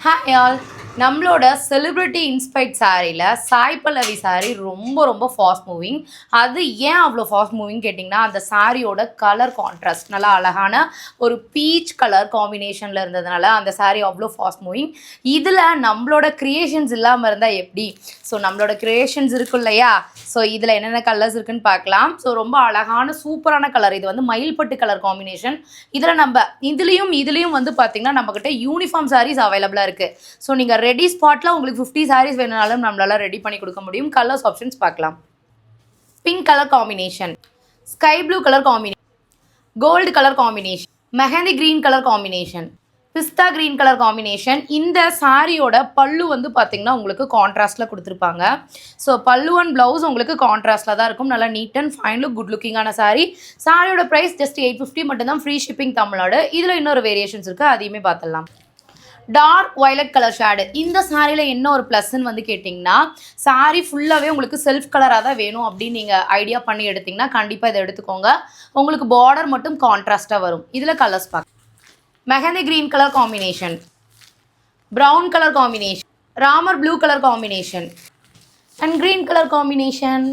Hi all. நம்மளோட celebrity inspired சாரியில் Sai Pallavi sorry ரொம்ப ரொம்ப ஃபாஸ்ட் மூவிங். அது ஏன் அவ்வளோ ஃபாஸ்ட் மூவிங் கேட்டிங்கன்னா, அந்த சாரியோட கலர் கான்ட்ராஸ்ட் நல்லா அழகான ஒரு பீச் கலர் காம்பினேஷனில் இருந்ததுனால அந்த சாரி அவ்வளோ ஃபாஸ்ட் மூவிங். இதில் நம்மளோட க்ரியேஷன்ஸ் இல்லாமல் இருந்தால் எப்படி? ஸோ நம்மளோட க்ரியேஷன்ஸ் இருக்கும் இல்லையா? ஸோ இதில் என்னென்ன கலர்ஸ் இருக்குன்னு பார்க்கலாம். ஸோ ரொம்ப அழகான சூப்பரான கலர். இது வந்து மயில்பட்டு கலர் காம்பினேஷன். இதில் நம்ம இதுலேயும் வந்து பார்த்திங்கன்னா நம்மக்கிட்ட யூனிஃபார்ம் சாரீஸ் அவைலபிளாக இருக்குது. ஸோ நீங்கள் ரெடி ஸ்பாட்டில் உங்களுக்கு 50 சாரீஸ் வேணுனாலும் நம்மளால் ரெடி பண்ணி கொடுக்க முடியும். கலர்ஸ் ஆப்ஷன்ஸ் பார்க்கலாம். Pink colour combination, sky blue colour combination, gold colour combination, mehndi green colour combination, pista green colour combination. இந்த சாரியோட பல்லு வந்து பார்த்திங்கன்னா உங்களுக்கு கான்ட்ராஸ்ட்டில் கொடுத்துருப்பாங்க. ஸோ பல்லு அண்ட் ப்ளவுஸ் உங்களுக்கு கான்ட்ராஸ்ட்டில் தான் இருக்கும். நல்லா neat and fine look, good லுக்கிங்கான சாரி. சாரியோட ப்ரைஸ் ஜஸ்ட் 850 மட்டும்தான். Free shipping Tamil Nadu. இதில் இன்னொரு வேரியேஷன்ஸ் இருக்குது, அதையுமே பார்த்துடலாம். Dark violet colour shade. இந்த சாரியில் என்ன ஒரு ப்ளஸ்ன்னு வந்து கேட்டிங்கன்னா, சாரி ஃபுல்லாகவே உங்களுக்கு செல்ஃப் கலராக தான் வேணும் அப்படின்னு நீங்கள் ஐடியா பண்ணி எடுத்திங்கன்னா கண்டிப்பாக இதை எடுத்துக்கோங்க. உங்களுக்கு பார்டர் மட்டும் கான்ட்ராஸ்ட்டாக வரும். இதில் கலர்ஸ் பார்க்க mehndi green colour combination, brown colour combination, Ramar blue colour combination and green colour combination.